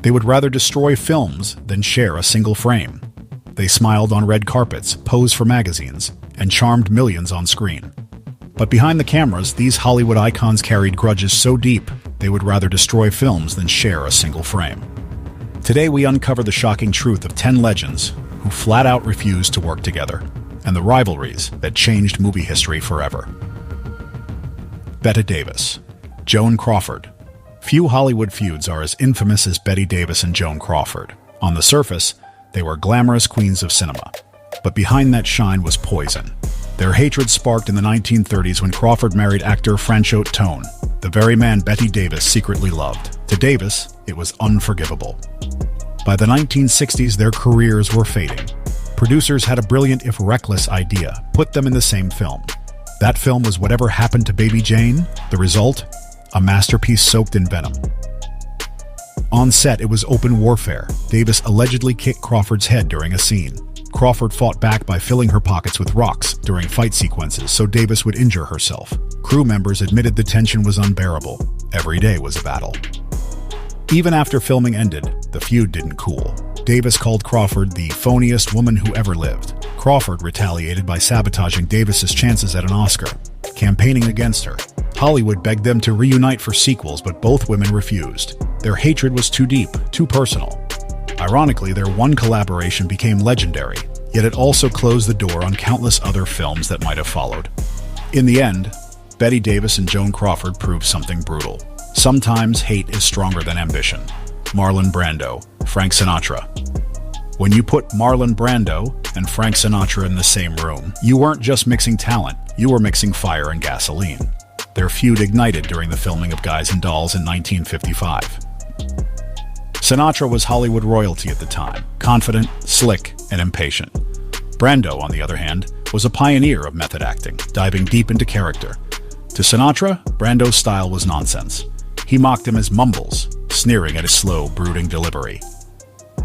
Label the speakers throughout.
Speaker 1: They would rather destroy films than share a single frame. They smiled on red carpets, posed for magazines, and charmed millions on screen. But behind the cameras, these Hollywood icons carried grudges so deep, they would rather destroy films than share a single frame. Today we uncover the shocking truth of 10 legends who flat out refused to work together, and the rivalries that changed movie history forever. Bette Davis, Joan Crawford. Few Hollywood feuds are as infamous as Bette Davis and Joan Crawford. On the surface, they were glamorous queens of cinema. But behind that shine was poison. Their hatred sparked in the 1930s when Crawford married actor Franchot Tone, the very man Bette Davis secretly loved. To Davis, it was unforgivable. By the 1960s, their careers were fading. Producers had a brilliant, if reckless, idea: put them in the same film. That film was Whatever Happened to Baby Jane. The result? A masterpiece soaked in venom. On set, it was open warfare. Davis allegedly kicked Crawford's head during a scene. Crawford fought back by filling her pockets with rocks during fight sequences so Davis would injure herself. Crew members admitted the tension was unbearable. Every day was a battle. Even after filming ended, the feud didn't cool. Davis called Crawford the phoniest woman who ever lived. Crawford retaliated by sabotaging Davis's chances at an Oscar, campaigning against her. Hollywood begged them to reunite for sequels, but both women refused. Their hatred was too deep, too personal. Ironically, their one collaboration became legendary, yet it also closed the door on countless other films that might have followed. In the end, Bette Davis and Joan Crawford proved something brutal. Sometimes hate is stronger than ambition. Marlon Brando, Frank Sinatra. When you put Marlon Brando and Frank Sinatra in the same room, you weren't just mixing talent, you were mixing fire and gasoline. Their feud ignited during the filming of Guys and Dolls in 1955. Sinatra was Hollywood royalty at the time, confident, slick, and impatient. Brando, on the other hand, was a pioneer of method acting, diving deep into character. To Sinatra, Brando's style was nonsense. He mocked him as mumbles, sneering at his slow, brooding delivery.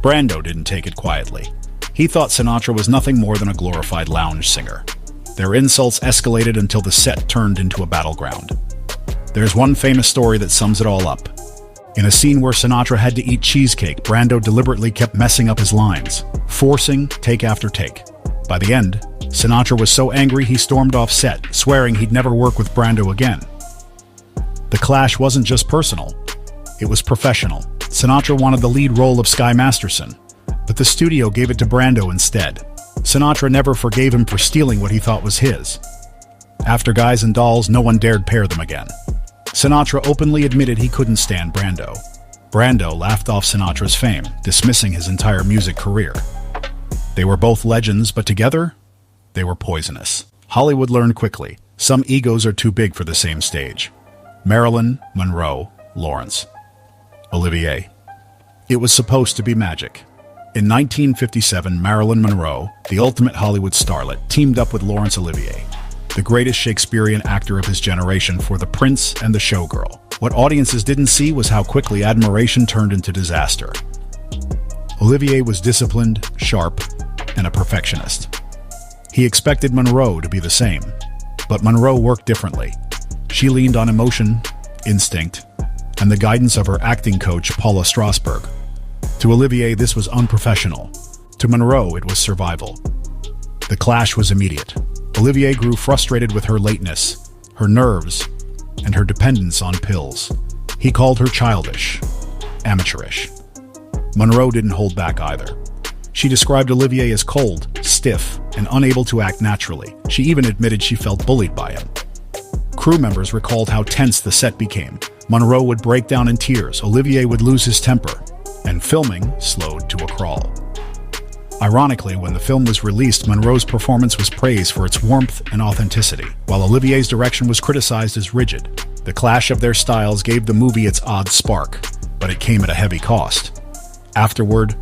Speaker 1: Brando didn't take it quietly. He thought Sinatra was nothing more than a glorified lounge singer. Their insults escalated until the set turned into a battleground. There's one famous story that sums it all up. In a scene where Sinatra had to eat cheesecake, Brando deliberately kept messing up his lines, forcing take after take. By the end, Sinatra was so angry he stormed off set, swearing he'd never work with Brando again. The clash wasn't just personal, it was professional. Sinatra wanted the lead role of Sky Masterson, but the studio gave it to Brando instead. Sinatra never forgave him for stealing what he thought was his. After Guys and Dolls, no one dared pair them again. Sinatra openly admitted he couldn't stand Brando. Brando laughed off Sinatra's fame, dismissing his entire music career. They were both legends, but together, they were poisonous. Hollywood learned quickly. Some egos are too big for the same stage. Marilyn Monroe, Laurence Olivier. It was supposed to be magic. In 1957, Marilyn Monroe, the ultimate Hollywood starlet, teamed up with Laurence Olivier, the greatest Shakespearean actor of his generation, for The Prince and the Showgirl. What audiences didn't see was how quickly admiration turned into disaster. Olivier was disciplined, sharp, and a perfectionist. He expected Monroe to be the same, but Monroe worked differently. She leaned on emotion, instinct, and the guidance of her acting coach, Paula Strasberg. To Olivier, this was unprofessional. To Monroe, it was survival. The clash was immediate. Olivier grew frustrated with her lateness, her nerves, and her dependence on pills. He called her childish, amateurish. Monroe didn't hold back either. She described Olivier as cold, stiff, and unable to act naturally. She even admitted she felt bullied by him. Crew members recalled how tense the set became. Monroe would break down in tears, Olivier would lose his temper, and filming slowed to a crawl. Ironically, when the film was released, Monroe's performance was praised for its warmth and authenticity, while Olivier's direction was criticized as rigid. The clash of their styles gave the movie its odd spark, but it came at a heavy cost. Afterward,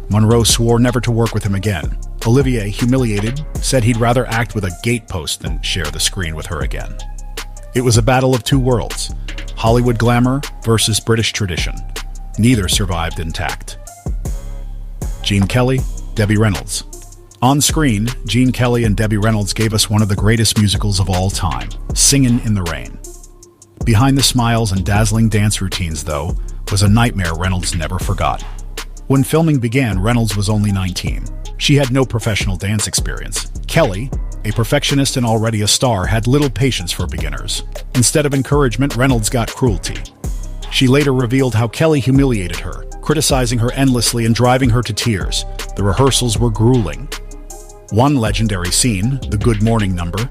Speaker 1: Monroe swore never to work with him again. Olivier, humiliated, said he'd rather act with a gatepost than share the screen with her again. It was a battle of two worlds, Hollywood glamour versus British tradition. Neither survived intact. Gene Kelly, Debbie Reynolds. On screen, Gene Kelly and Debbie Reynolds gave us one of the greatest musicals of all time, Singin' in the Rain. Behind the smiles and dazzling dance routines, though, was a nightmare Reynolds never forgot. When filming began, Reynolds was only 19. She had no professional dance experience. Kelly, a perfectionist and already a star, had little patience for beginners. Instead of encouragement, Reynolds got cruelty. She later revealed how Kelly humiliated her, criticizing her endlessly and driving her to tears. The rehearsals were grueling. One legendary scene, the Good Morning number,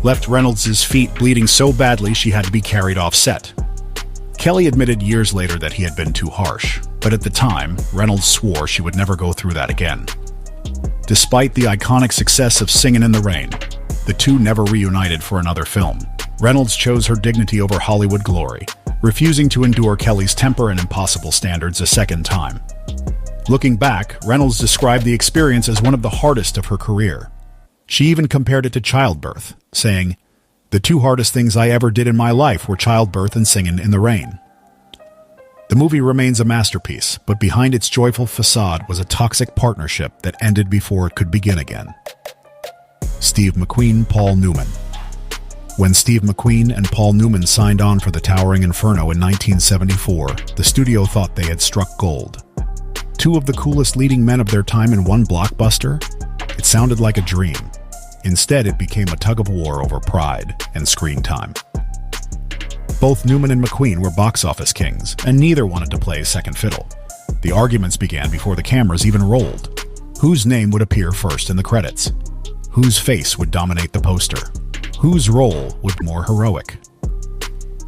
Speaker 1: left Reynolds' feet bleeding so badly she had to be carried off set. Kelly admitted years later that he had been too harsh, but at the time, Reynolds swore she would never go through that again. Despite the iconic success of Singin' in the Rain, the two never reunited for another film. Reynolds chose her dignity over Hollywood glory, refusing to endure Kelly's temper and impossible standards a second time. Looking back, Reynolds described the experience as one of the hardest of her career. She even compared it to childbirth, saying, "The two hardest things I ever did in my life were childbirth and Singin' in the Rain." The movie remains a masterpiece, but behind its joyful facade was a toxic partnership that ended before it could begin again. Steve McQueen, Paul Newman. When Steve McQueen and Paul Newman signed on for The Towering Inferno in 1974, the studio thought they had struck gold. Two of the coolest leading men of their time in one blockbuster? It sounded like a dream. Instead, it became a tug-of-war over pride and screen time. Both Newman and McQueen were box office kings, and neither wanted to play second fiddle. The arguments began before the cameras even rolled. Whose name would appear first in the credits? Whose face would dominate the poster? Whose role would be more heroic?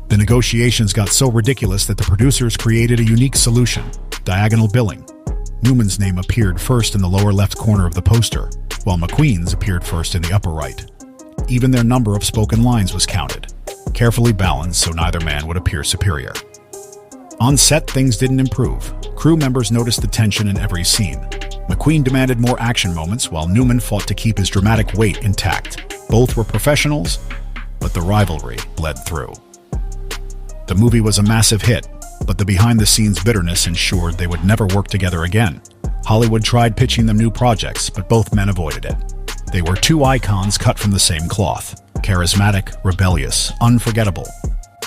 Speaker 1: The negotiations got so ridiculous that the producers created a unique solution: diagonal billing. Newman's name appeared first in the lower left corner of the poster, while McQueen's appeared first in the upper right. Even their number of spoken lines was counted, carefully balanced so neither man would appear superior. On set, things didn't improve. Crew members noticed the tension in every scene. McQueen demanded more action moments, while Newman fought to keep his dramatic weight intact. Both were professionals, but the rivalry bled through. The movie was a massive hit, but the behind-the-scenes bitterness ensured they would never work together again. Hollywood tried pitching them new projects, but both men avoided it. They were two icons cut from the same cloth: charismatic, rebellious, unforgettable.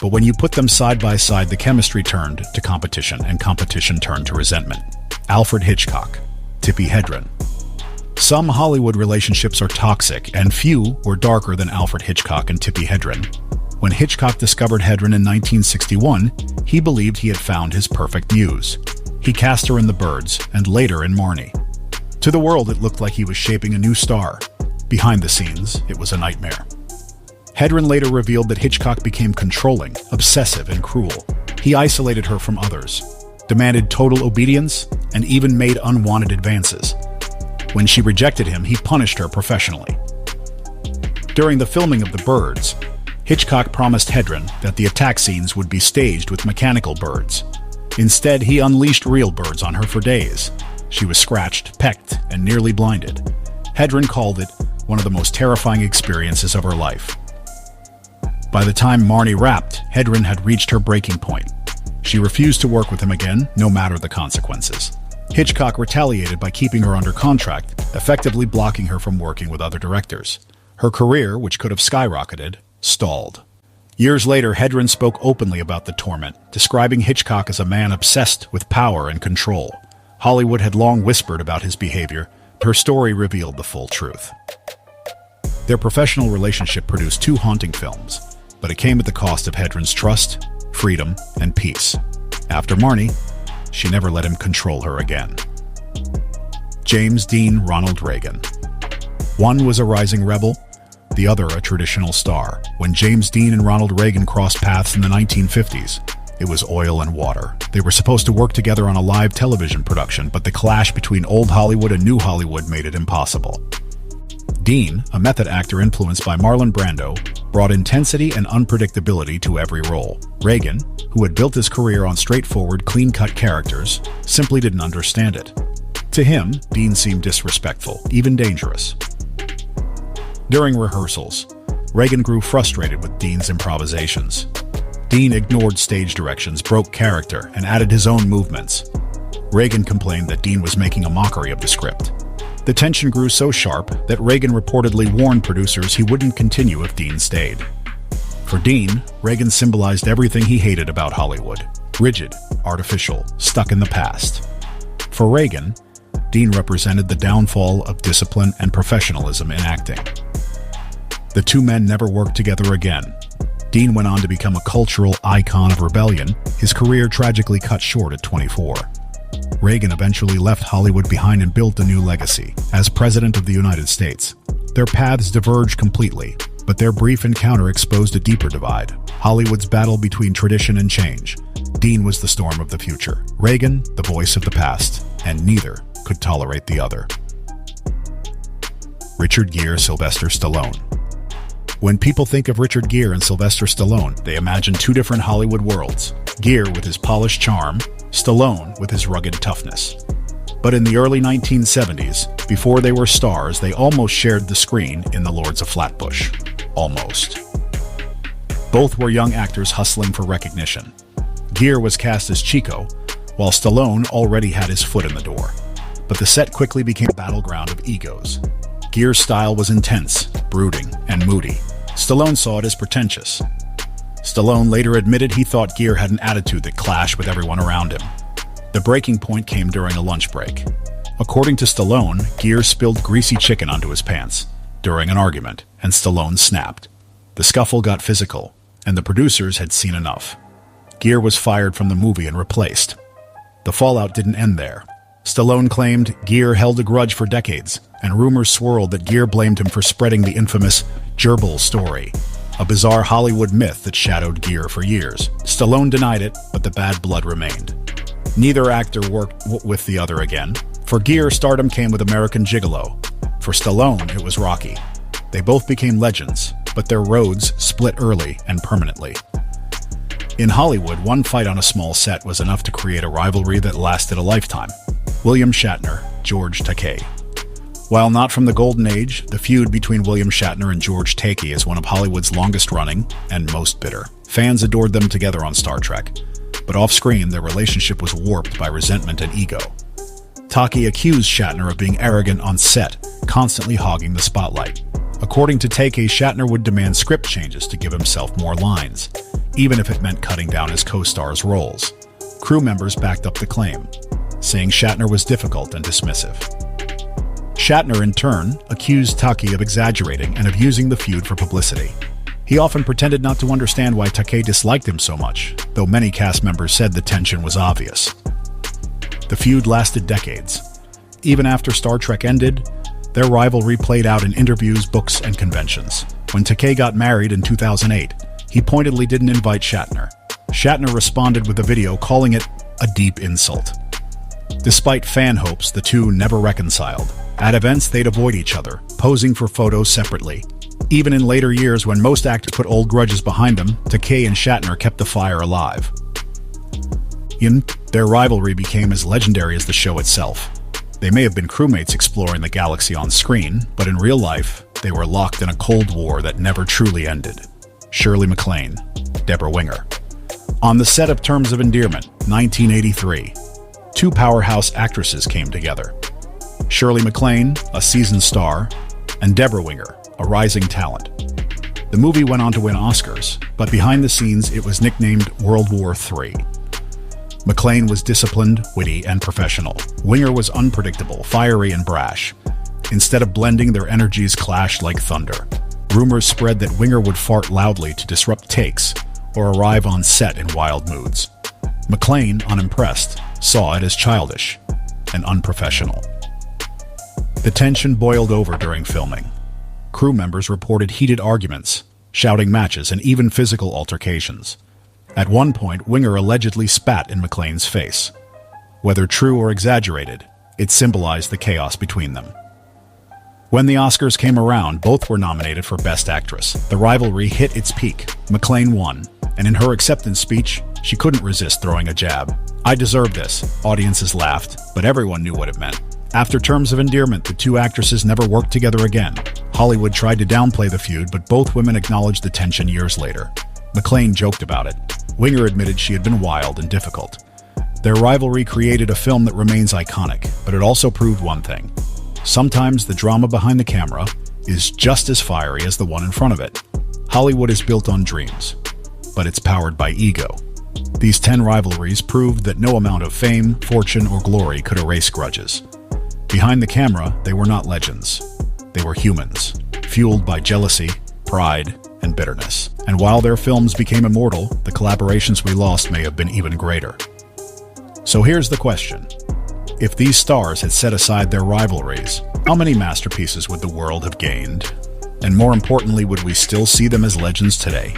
Speaker 1: But when you put them side by side, the chemistry turned to competition, and competition turned to resentment. Alfred Hitchcock, Tippi Hedren. Some Hollywood relationships are toxic, and few were darker than Alfred Hitchcock and Tippi Hedren. When Hitchcock discovered Hedren in 1961, he believed he had found his perfect muse. He cast her in The Birds, and later in Marnie. To the world, it looked like he was shaping a new star. Behind the scenes, it was a nightmare. Hedren later revealed that Hitchcock became controlling, obsessive, and cruel. He isolated her from others, demanded total obedience, and even made unwanted advances. When she rejected him, he punished her professionally. During the filming of The Birds, Hitchcock promised Hedren that the attack scenes would be staged with mechanical birds. Instead, he unleashed real birds on her for days. She was scratched, pecked, and nearly blinded. Hedren called it one of the most terrifying experiences of her life. By the time Marnie wrapped, Hedren had reached her breaking point. She refused to work with him again, no matter the consequences. Hitchcock retaliated by keeping her under contract, effectively blocking her from working with other directors. Her career, which could have skyrocketed, stalled. Years later, Hedren spoke openly about the torment, describing Hitchcock as a man obsessed with power and control. Hollywood had long whispered about his behavior. Her story revealed the full truth. Their professional relationship produced two haunting films, but it came at the cost of Hedren's trust, freedom, and peace. After Marnie, she never let him control her again. James Dean Ronald Reagan. One was a rising rebel, the other a traditional star. When James Dean and Ronald Reagan crossed paths in the 1950s, it was oil and water. They were supposed to work together on a live television production, but the clash between old Hollywood and new Hollywood made it impossible. Dean, a method actor influenced by Marlon Brando, brought intensity and unpredictability to every role. Reagan, who had built his career on straightforward, clean-cut characters, simply didn't understand it. To him, Dean seemed disrespectful, even dangerous. During rehearsals, Reagan grew frustrated with Dean's improvisations. Dean ignored stage directions, broke character, and added his own movements. Reagan complained that Dean was making a mockery of the script. The tension grew so sharp that Reagan reportedly warned producers he wouldn't continue if Dean stayed. For Dean, Reagan symbolized everything he hated about Hollywood: Rigid, artificial, stuck in the past. For Reagan, Dean represented the downfall of discipline and professionalism in acting. The two men never worked together again. Dean went on to become a cultural icon of rebellion, his career tragically cut short at 24. Reagan eventually left Hollywood behind and built a new legacy as President of the United States. Their paths diverged completely, but their brief encounter exposed a deeper divide: Hollywood's battle between tradition and change. Dean was the storm of the future, Reagan the voice of the past, and neither could tolerate the other. Richard Gere, Sylvester Stallone. When people think of Richard Gere and Sylvester Stallone, they imagine two different Hollywood worlds: Gere with his polished charm, Stallone with his rugged toughness. But in the early 1970s, before they were stars, they almost shared the screen in The Lords of Flatbush. Almost. Both were young actors hustling for recognition. Gere was cast as Chico, while Stallone already had his foot in the door. But the set quickly became a battleground of egos. Gere's style was intense, brooding, and moody. Stallone saw it as pretentious. Stallone later admitted he thought Gere had an attitude that clashed with everyone around him. The breaking point came during a lunch break. According to Stallone, Gere spilled greasy chicken onto his pants during an argument, and Stallone snapped. The scuffle got physical, and the producers had seen enough. Gere was fired from the movie and replaced. The fallout didn't end there. Stallone claimed Gere held a grudge for decades, and rumors swirled that Gere blamed him for spreading the infamous gerbil story, a bizarre Hollywood myth that shadowed Gere for years. Stallone denied it, but the bad blood remained. Neither actor worked with the other again. For Gere, stardom came with American Gigolo. For Stallone, it was Rocky. They both became legends, but their roads split early and permanently. In Hollywood, one fight on a small set was enough to create a rivalry that lasted a lifetime. William Shatner, George Takei. While not from the golden age, the feud between William Shatner and George Takei is one of Hollywood's longest-running and most bitter. Fans adored them together on Star Trek, but off-screen their relationship was warped by resentment and ego. Takei accused Shatner of being arrogant on set, constantly hogging the spotlight. According to Takei, Shatner would demand script changes to give himself more lines, even if it meant cutting down his co-stars' roles. Crew members backed up the claim, saying Shatner was difficult and dismissive. Shatner, in turn, accused Takei of exaggerating and of using the feud for publicity. He often pretended not to understand why Takei disliked him so much, though many cast members said the tension was obvious. The feud lasted decades. Even after Star Trek ended, their rivalry played out in interviews, books, and conventions. When Takei got married in 2008, he pointedly didn't invite Shatner. Shatner responded with a video calling it a deep insult. Despite fan hopes, the two never reconciled. At events, they'd avoid each other, posing for photos separately. Even in later years, when most actors put old grudges behind them, Takei and Shatner kept the fire alive. Their rivalry became as legendary as the show itself. They may have been crewmates exploring the galaxy on screen, but in real life, they were locked in a Cold War that never truly ended. Shirley MacLaine, Deborah Winger. On the set of Terms of Endearment, 1983, two powerhouse actresses came together. Shirley MacLaine, a seasoned star, and Deborah Winger, a rising talent. The movie went on to win Oscars, but behind the scenes it was nicknamed World War III. MacLaine was disciplined, witty, and professional. Winger was unpredictable, fiery, and brash. Instead of blending, their energies clashed like thunder. Rumors spread that Winger would fart loudly to disrupt takes or arrive on set in wild moods. MacLaine, unimpressed, saw it as childish and unprofessional. The tension boiled over during filming. Crew members reported heated arguments, shouting matches, and even physical altercations. At one point, Winger allegedly spat in MacLaine's face. Whether true or exaggerated, it symbolized the chaos between them. When the Oscars came around, both were nominated for Best Actress. The rivalry hit its peak. MacLaine won, and in her acceptance speech, she couldn't resist throwing a jab. "I deserve this." Audiences laughed, but everyone knew what it meant. After Terms of Endearment, the two actresses never worked together again. Hollywood tried to downplay the feud, but both women acknowledged the tension years later. MacLaine joked about it. Winger admitted she had been wild and difficult. Their rivalry created a film that remains iconic, but it also proved one thing. Sometimes the drama behind the camera is just as fiery as the one in front of it. Hollywood is built on dreams, but it's powered by ego. These 10 rivalries proved that no amount of fame, fortune, or glory could erase grudges. Behind the camera, they were not legends. They were humans, fueled by jealousy, pride, and bitterness. And while their films became immortal, the collaborations we lost may have been even greater. So here's the question. If these stars had set aside their rivalries, how many masterpieces would the world have gained? And more importantly, would we still see them as legends today?